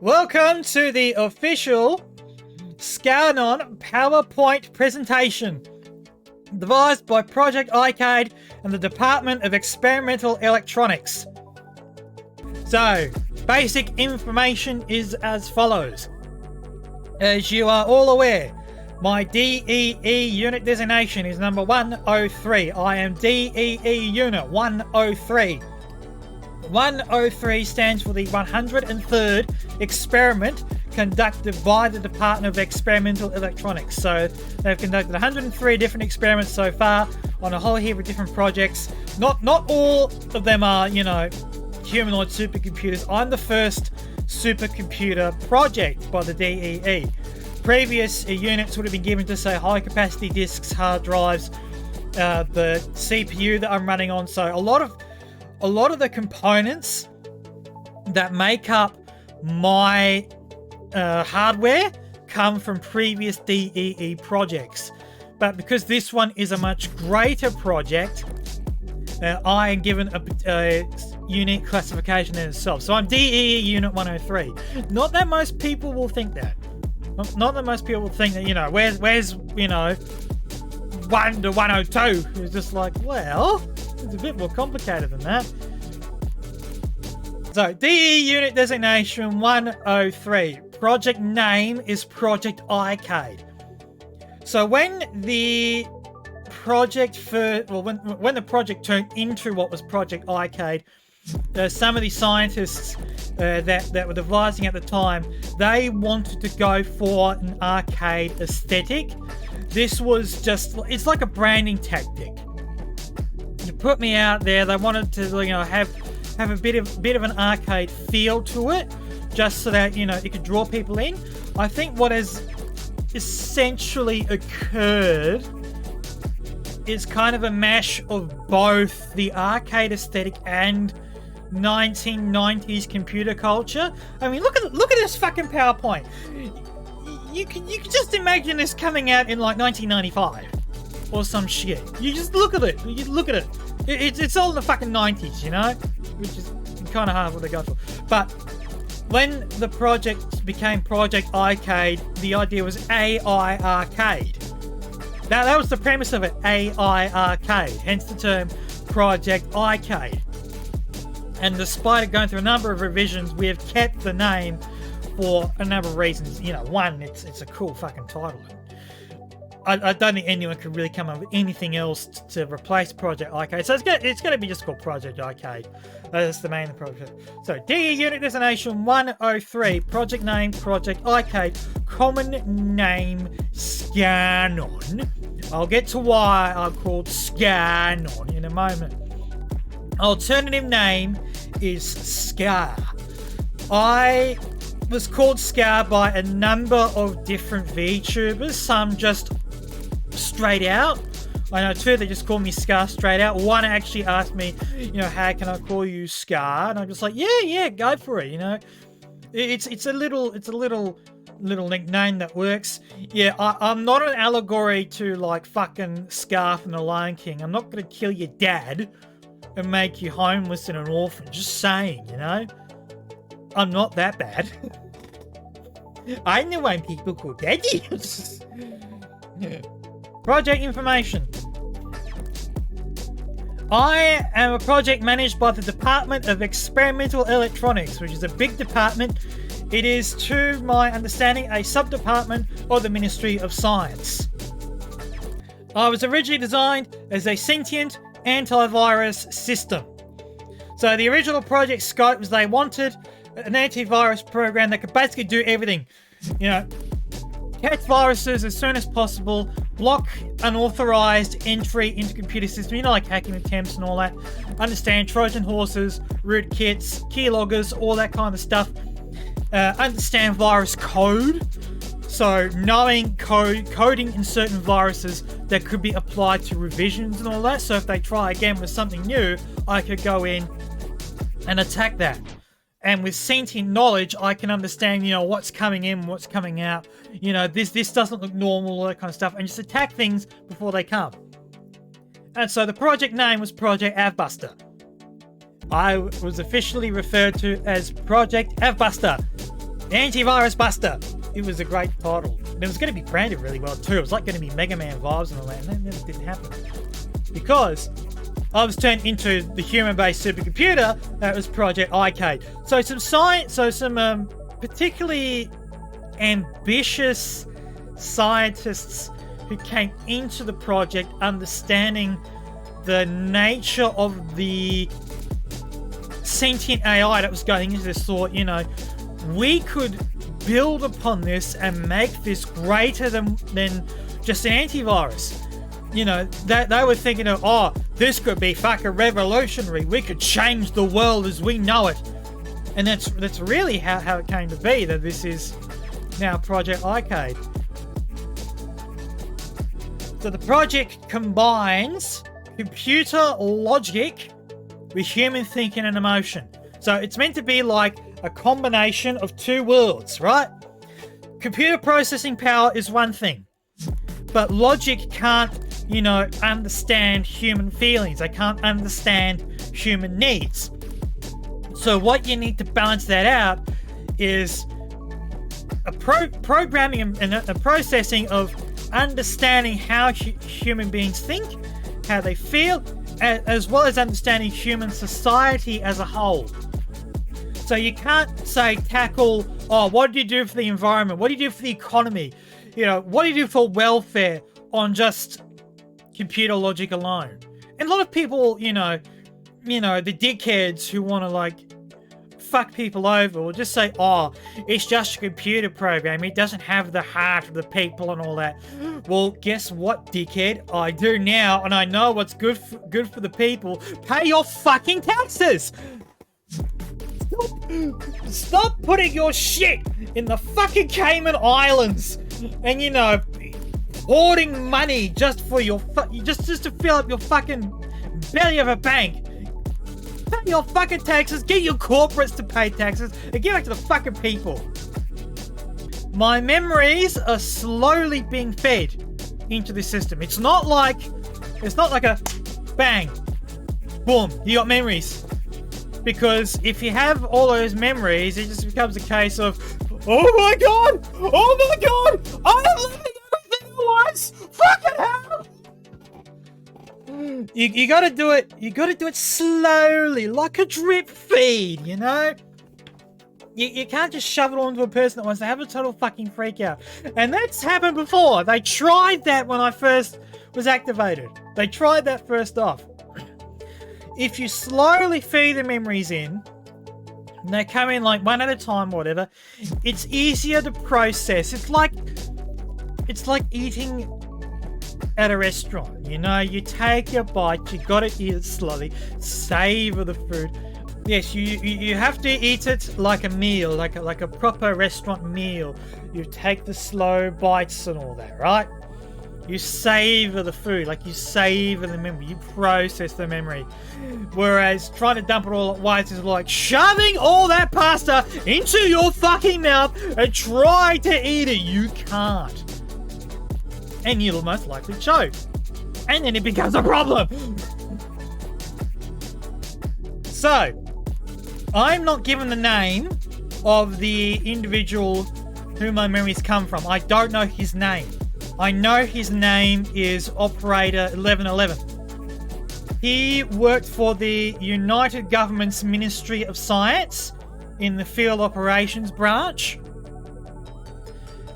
Welcome to the official Scarnon PowerPoint presentation, devised by Project iCade and the Department of Experimental Electronics. So, basic information is as follows. As you are all aware, my DEE unit designation is number 103. I am DEE unit 103. 103 stands for the 103rd experiment conducted by the Department of Experimental Electronics. So they've conducted 103 different experiments so far on a whole heap of different projects. Not all of them are, humanoid supercomputers. I'm the first supercomputer project by the DEE. Previous units would have been given to, say, high capacity disks, hard drives, the CPU that I'm running on. So a lot of the components that make up my hardware come from previous DEE projects. But because this one is a much greater project, I am given a unique classification in itself. So I'm DEE Unit 103. Not that most people will think that. Not that most people will think that, where's 1 to 102? It's just like, well, it's a bit more complicated than that. So, DE unit designation 103. Project name is Project iCade. So when the project when the project turned into what was Project iCade, some of the scientists that were devising at the time, they wanted to go for an arcade aesthetic. This was it's like a branding tactic. You put me out there. They wanted to, have a bit of an arcade feel to it, just so that it could draw people in. I think what has essentially occurred is kind of a mash of both the arcade aesthetic and 1990s computer culture. I mean, look at this fucking PowerPoint. You can just imagine this coming out in like 1995 or some shit. You just look at it. It's all in the fucking 90s, which is kind of hard what they go for. But when the project became Project iCade, the idea was AI arcade. That was the premise of it, AI arcade, hence the term Project iCade. And despite it going through a number of revisions, we have kept the name for a number of reasons. One, it's a cool fucking title. I don't think anyone could really come up with anything else to replace Project iCade. So it's going to be just called Project iCade. That's the main project. So DE unit designation 103. Project name Project iCade. Common name Scarnon. I'll get to why I'm called Scarnon in a moment. Alternative name is Scar. I was called Scar by a number of different VTubers. Some just straight out. I know two that just call me Scar straight out. One actually asked me, how can I call you Scar? And I'm just like, yeah, go for it. It's a little nickname that works. Yeah, I'm not an allegory to like fucking Scar from the Lion King. I'm not gonna kill your dad and make you homeless and an orphan. Just saying, I'm not that bad. I know when people call daddy. Project information. I am a project managed by the Department of Experimental Electronics, which is a big department. It is, to my understanding, a sub-department of the Ministry of Science. I was originally designed as a sentient antivirus system. So the original project scope was they wanted an antivirus program that could basically do everything. Catch viruses as soon as possible, block unauthorized entry into computer systems, like hacking attempts and all that, understand Trojan horses, rootkits, keyloggers, all that kind of stuff, understand virus code, so knowing coding in certain viruses that could be applied to revisions and all that, so if they try again with something new, I could go in and attack that. And with sentient knowledge, I can understand, what's coming in, what's coming out. This doesn't look normal, all that kind of stuff. And just attack things before they come. And so the project name was Project Avbuster. I was officially referred to as Project Avbuster. Antivirus Buster. It was a great title. And it was going to be branded really well too. It was like going to be Mega Man vibes and all that, and that never didn't happen. Because I was turned into the human-based supercomputer that was Project Arcade. So some particularly ambitious scientists who came into the project understanding the nature of the sentient AI that was going into this thought, we could build upon this and make this greater than just an antivirus. They were thinking of, this could be fucking revolutionary. We could change the world as we know it. And that's really how it came to be, that this is now Project Arcade. So the project combines computer logic with human thinking and emotion. So it's meant to be like a combination of two worlds, right? Computer processing power is one thing, but logic can't, understand human feelings. They can't understand human needs. So what you need to balance that out is a programming and a processing of understanding how human beings think, how they feel, as well as understanding human society as a whole. So you can't tackle, what do you do for the environment? What do you do for the economy? What do you do for welfare on just computer logic alone? And a lot of people, the dickheads who want to fuck people over will just say, it's just a computer program. It doesn't have the heart of the people and all that. Well, guess what, dickhead? I do now, and I know what's good for the people. Pay your fucking taxes! Stop putting your shit in the fucking Cayman Islands and, hoarding money just for your just to fill up your fucking belly of a bank. Pay your fucking taxes, get your corporates to pay taxes, and give back to the fucking people. My memories are slowly being fed into the system. It's not like a bang, boom, you got memories. Because if you have all those memories, it just becomes a case of, oh my god, I'm living everything I was, fucking hell! You gotta do it slowly, like a drip feed, You can't just shove it onto a person that wants to have a total fucking freak out. And that's happened before. They tried that when I first was activated. They tried that first off. If you slowly feed the memories in, and they come in one at a time or whatever, it's easier to process. It's like eating at a restaurant. You take your bite, you gotta eat it slowly, savor the food. Yes, you have to eat it like a meal, like a proper restaurant meal. You take the slow bites and all that, right? You savor the food, you savor the memory, you process the memory. Whereas trying to dump it all at once is like shoving all that pasta into your fucking mouth and try to eat it. You can't. And you'll most likely choke. And then it becomes a problem. So, I'm not given the name of the individual who my memories come from. I don't know his name. I know his name is Operator 1111. He worked for the United Government's Ministry of Science in the Field Operations branch.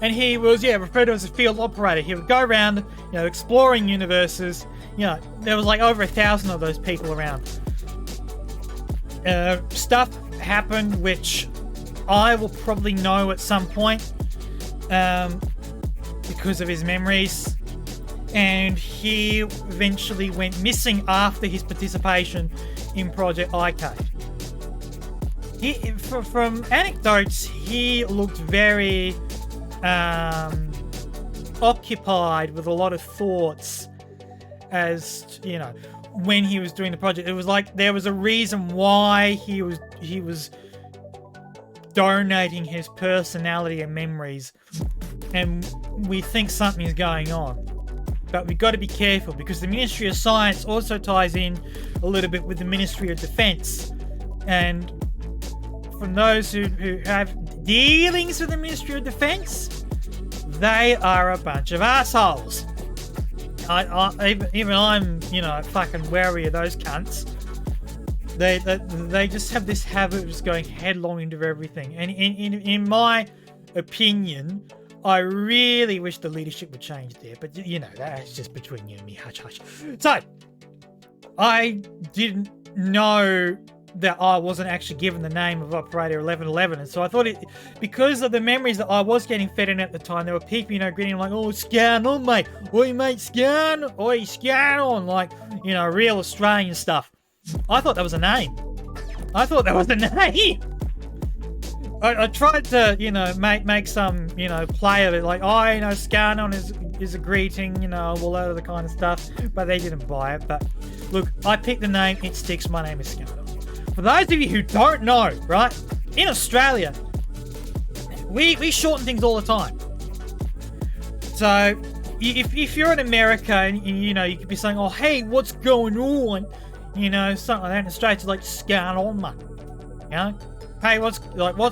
And he was, referred to as a field operator. He would go around, exploring universes. There was over 1,000 of those people around. Stuff happened which I will probably know at some point. Because of his memories, and he eventually went missing after his participation in Project Arcade. From anecdotes, he looked very occupied with a lot of thoughts as, when he was doing the project. It was like there was a reason why he was donating his personality and memories. And we think something's going on. But we've got to be careful because the Ministry of Science also ties in a little bit with the Ministry of Defense. And from those who dealings with the Ministry of Defense, they are a bunch of assholes. Even I'm, fucking wary of those cunts. They just have this habit of just going headlong into everything. And in my opinion, I really wish the leadership would change there. But, that's just between you and me. Hush, hush. So, I didn't know that I wasn't actually given the name of Operator 1111. And so I thought because of the memories that I was getting fed in at the time, there were people, grinning like, oh, Scarnon, mate. Oi, mate, Scarnon. Oi, Scarnon. Like, real Australian stuff. I thought that was a name. I tried to, make some, play of it. Like, Scarnon is a greeting, all that other kind of stuff. But they didn't buy it. But look, I picked the name. It sticks. My name is Scarnon. For those of you who don't know, right, in Australia, we shorten things all the time. So, if you're in America and, you could be saying, oh, hey, what's going on? Something like that. In Australia, it's like, Scarnon, mate. Hey, what's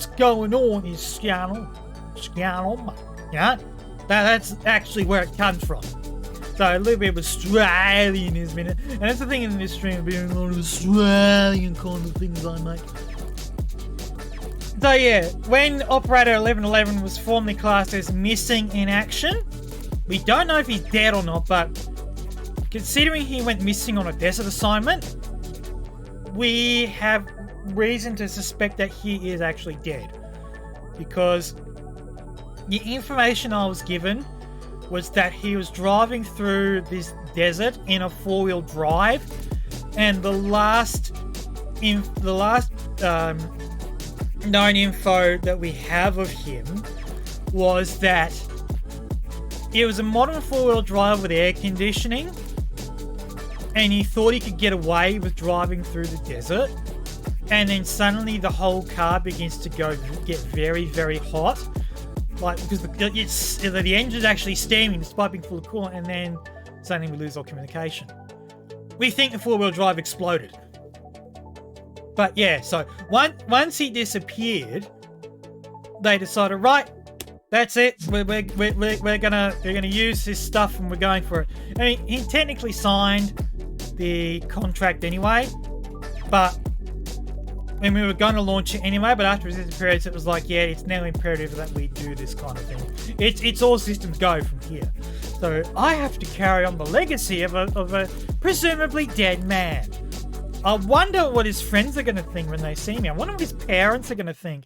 going on is Scarnon, mate. That's actually where it comes from. So a little bit of Australianism in it. And that's the thing in this stream, being a lot of Australian kind of things I make. So yeah, when Operator 1111 was formally classed as missing in action, we don't know if he's dead or not, but considering he went missing on a desert assignment, we have reason to suspect that he is actually dead. Because the information I was given was that he was driving through this desert in a four-wheel drive, and the last known info that we have of him was that it was a modern four-wheel drive with air conditioning, and he thought he could get away with driving through the desert, and then suddenly the whole car begins to get very, very hot. Like, because the engine's actually steaming, despite being full of coolant, and then suddenly we lose all communication. We think the four-wheel drive exploded. But yeah, so once he disappeared, they decided, right, that's it. We're gonna use his stuff, and we're going for it. I mean, he technically signed the contract anyway, but when we were going to launch it anyway, but after his disappearance, it was like, yeah, it's now imperative that we do this kind of thing. It's all systems go from here. So I have to carry on the legacy of a presumably dead man. I wonder what his friends are going to think when they see me. I wonder what his parents are going to think.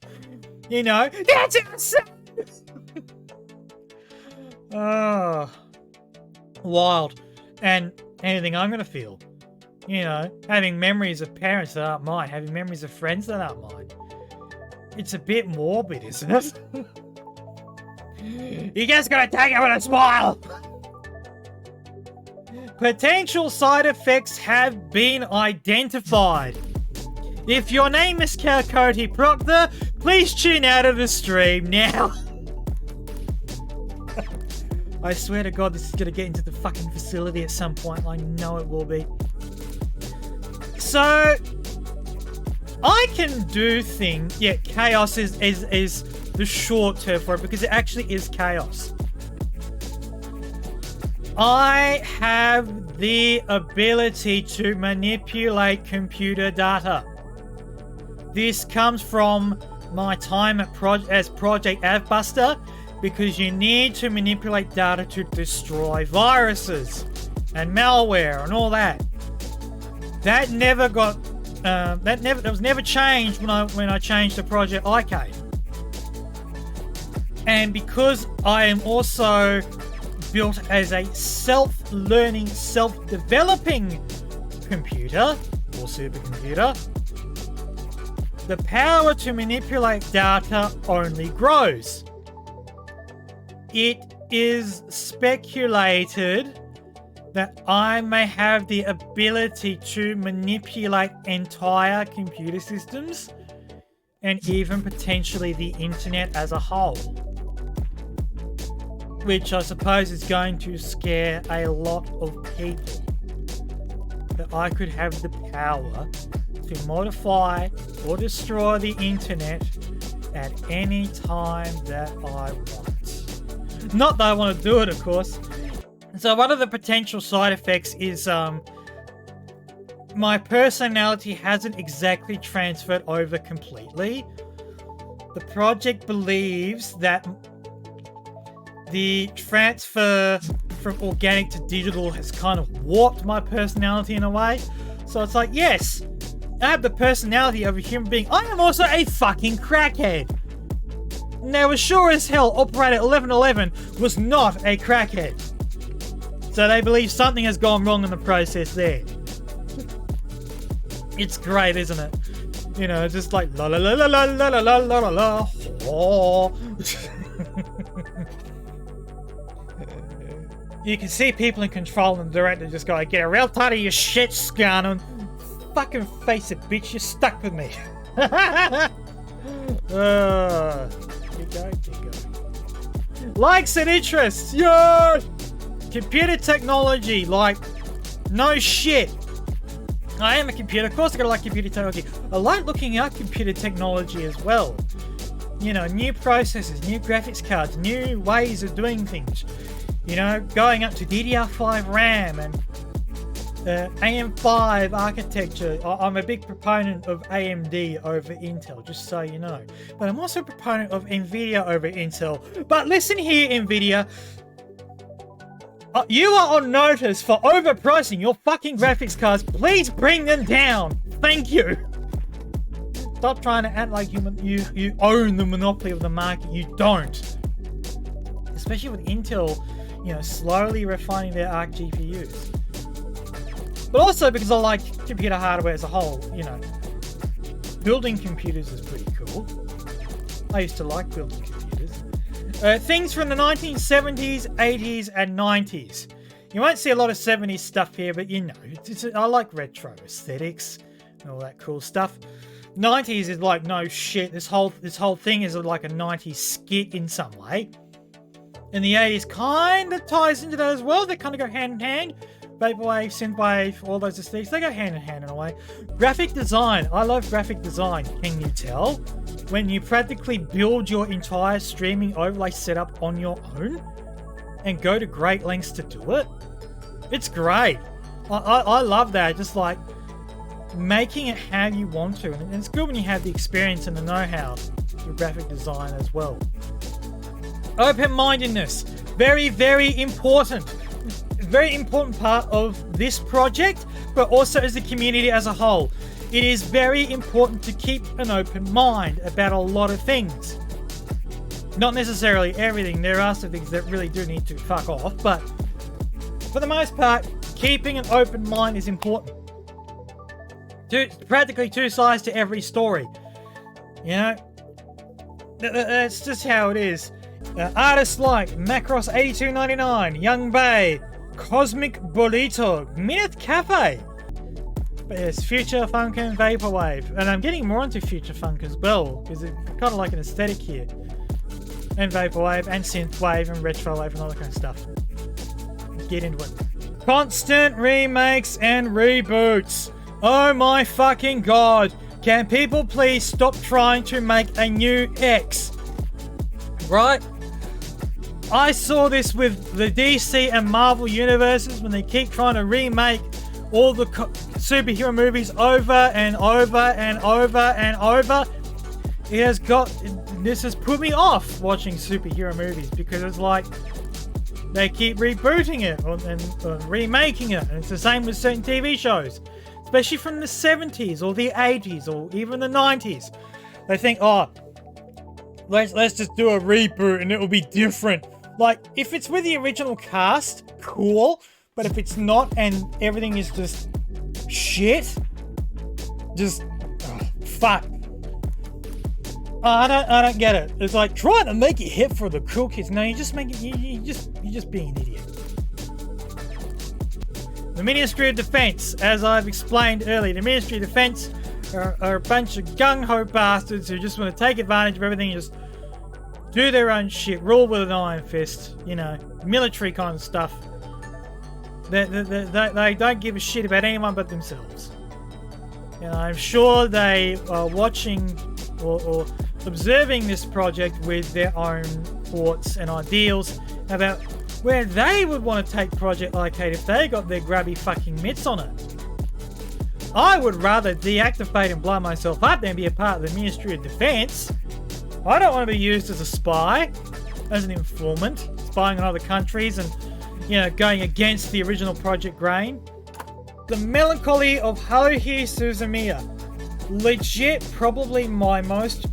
That's awesome! Oh, wild. And anything I'm going to feel. Having memories of parents that aren't mine, having memories of friends that aren't mine. It's a bit morbid, isn't it? You just gotta take it with a smile! Potential side effects have been identified. If your name is Cody Proctor, please tune out of the stream now. I swear to God, this is gonna get into the fucking facility at some point. I know it will be. So, I can do things. Yeah, chaos is the short term for it, because it actually is chaos. I have the ability to manipulate computer data. This comes from my time as Project Avbuster, because you need to manipulate data to destroy viruses and malware and all that. That never got that was never changed when I changed to Project Arcade. And because I am also built as a self-learning, self-developing computer or supercomputer, the power to manipulate data only grows. It is speculated that I may have the ability to manipulate entire computer systems and even potentially the internet as a whole, which I suppose is going to scare a lot of people. That I could have the power to modify or destroy the internet at any time that I want. Not that I want to do it, of course. So one of the potential side effects is my personality hasn't exactly transferred over completely. The project believes that the transfer from organic to digital has kind of warped my personality in a way. So it's like, yes, I have the personality of a human being. I am also a fucking crackhead. Now, as sure as hell, Operator 1111 was not a crackhead. So they believe something has gone wrong in the process there. It's great, isn't it? You know, just like la la la la la la la la la la. Oh. You can see people in control and the director just go, get a real tight of your shit, Scarnon. Fucking face it, bitch, you're stuck with me. Keep going. Likes and interests, yo! Computer technology, like, no shit. I am a computer, of course I gotta like computer technology. I like looking at computer technology as well. You know, new processors, new graphics cards, new ways of doing things. You know, going up to DDR5 RAM and AM5 architecture. I'm a big proponent of AMD over Intel, just so you know. But I'm also a proponent of Nvidia over Intel. But listen here, Nvidia. You are on notice for overpricing your fucking graphics cards. Please bring them down. Thank you. Stop trying to act like you own the monopoly of the market. You don't. Especially with Intel, you know, slowly refining their ARC GPUs. But also because I like computer hardware as a whole, you know. Building computers is pretty cool. I used to like building computers. Things from the 1970s, 80s, and 90s. You won't see a lot of 70s stuff here, but you know, I like retro aesthetics and all that cool stuff. 90s is like, no shit, this whole thing is like a 90s skit in some way. And the 80s kind of ties into that as well. They kind of go hand in hand. Vaporwave, synthwave, all those aesthetics, they go hand in hand in a way. Graphic design. I love graphic design. Can you tell? When you practically build your entire streaming overlay setup on your own and go to great lengths to do it. It's great. I love that. Just like making it how you want to. And it's good when you have the experience and the know-how for graphic design as well. Open-mindedness. Very, very important. Very important part of this project, but also as a community as a whole. It is very important to keep an open mind about a lot of things. Not necessarily everything. There are some things that really do need to fuck off, but for the most part, keeping an open mind is important. Practically two sides to every story. You know? That's just how it is. Artists like Macross8299, Young Bay, Cosmic Bolito, Minute Cafe. But there's Future Funk and Vaporwave. And I'm getting more into Future Funk as well, because it's kind of like an aesthetic here. And Vaporwave, and Synthwave, and Retrowave, and all that kind of stuff. Get into it. Constant remakes and reboots. Oh my fucking god. Can people please stop trying to make a new X? Right? I saw this with the DC and Marvel universes when they keep trying to remake all the superhero movies over and over and over and over. This has put me off watching superhero movies because it's like they keep rebooting it and remaking it. And it's the same with certain TV shows, especially from the 70s or the 80s or even the 90s. They think, oh, let's just do a reboot and it will be different. Like, if it's with the original cast, cool. But if it's not and everything is just shit, just fuck. I don't get it. It's like trying to make it hip for the cool kids. No, you just make it. You're just being an idiot. The Ministry of Defense, as I've explained earlier, the Ministry of Defense are a bunch of gung-ho bastards who just want to take advantage of everything and just do their own shit, rule with an iron fist, you know, military kind of stuff. They don't give a shit about anyone but themselves. I'm sure they are watching or observing this project with their own thoughts and ideals about where they would want to take Project Arcade if they got their grubby fucking mitts on it. I would rather deactivate and blow myself up than be a part of the Ministry of Defense. I don't want to be used as a spy, as an informant, spying on other countries and, going against the original Project Grain. The Melancholy of Haruhi Suzumiya. Legit, probably my most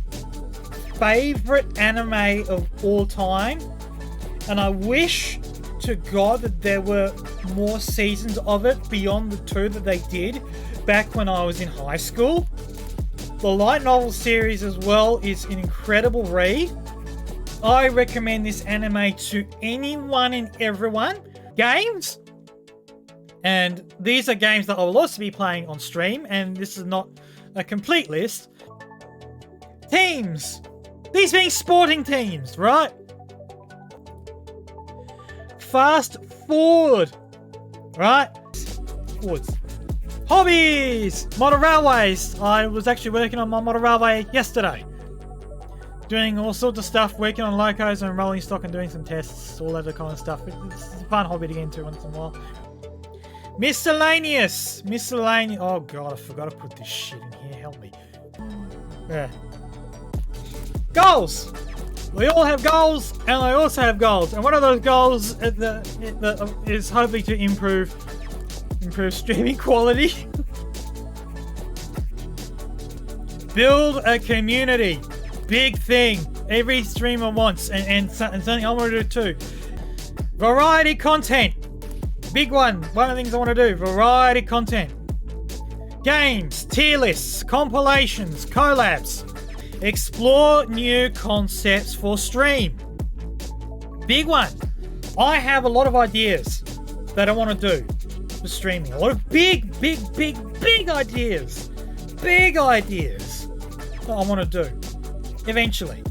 favorite anime of all time. And I wish to God that there were more seasons of it beyond the 2 that they did back when I was in high school. The light novel series as well is an incredible read. I recommend this anime to anyone and everyone. Games. And these are games that I will also be playing on stream, and this is not a complete list. Teams. These being sporting teams, right? Fast forward. Right? Forwards. Hobbies! Model railways. I was actually working on my model railway yesterday. Doing all sorts of stuff, working on locos and rolling stock and doing some tests, all that kind of stuff. It's a fun hobby to get into once in a while. Miscellaneous. Oh god, I forgot to put this shit in here. Help me. Yeah. Goals. We all have goals, and I also have goals. And one of those goals is hopefully to improve streaming quality. Build a community. Big thing. Every streamer wants, and something I want to do too. Variety content. Big one. One of the things I want to do. Variety content. Games, tier lists, compilations, collabs. Explore new concepts for stream. Big one. I have a lot of ideas that I want to do for streaming. A lot of big ideas. Big ideas that I want to do eventually.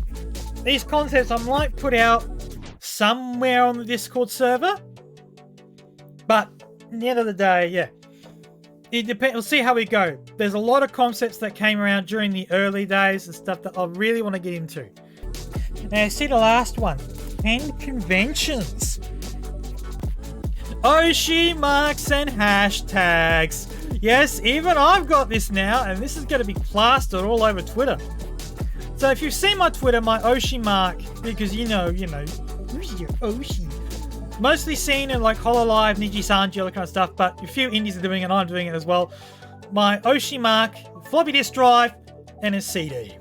These concepts I might put out somewhere on the Discord server. But at the end of the day, yeah. It depends. We'll see how we go. There's a lot of concepts that came around during the early days and stuff that I really want to get into. Now, see the last one. 10 conventions. Oshi marks and hashtags. Yes, even I've got this now, and this is going to be plastered all over Twitter. So if you've seen my Twitter, my Oshi mark, because who's your Oshi? Mostly seen in like HoloLive, Niji-Sanji, all that kind of stuff, but a few indies are doing it and I'm doing it as well. My Oshi mark, floppy disk drive, and a CD.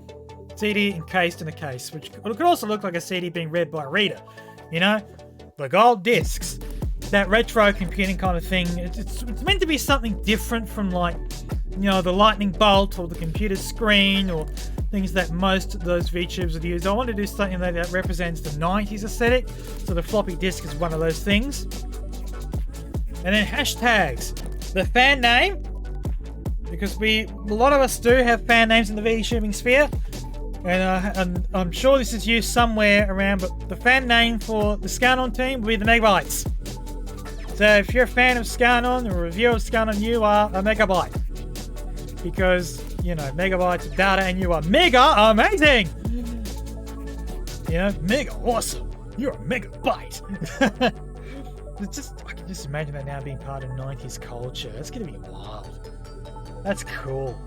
CD encased in a case, which could also look like a CD being read by a reader. The gold discs. That retro computing kind of thing. It's meant to be something different from like, the lightning bolt or the computer screen or things that most of those VTubers would use. I want to do something that represents the 90s aesthetic, so the floppy disk is one of those things. And then hashtags. The fan name, because a lot of us do have fan names in the VTubing sphere, and I'm sure this is used somewhere around, but the fan name for the Scarnon team will be the Megabytes. So if you're a fan of Scarnon or a reviewer of Scarnon, you are a Megabyte. Because, megabytes of data and you are mega amazing! Mega awesome! You're a megabyte! I can just imagine that now being part of 90s culture. It's gonna be wild. That's cool.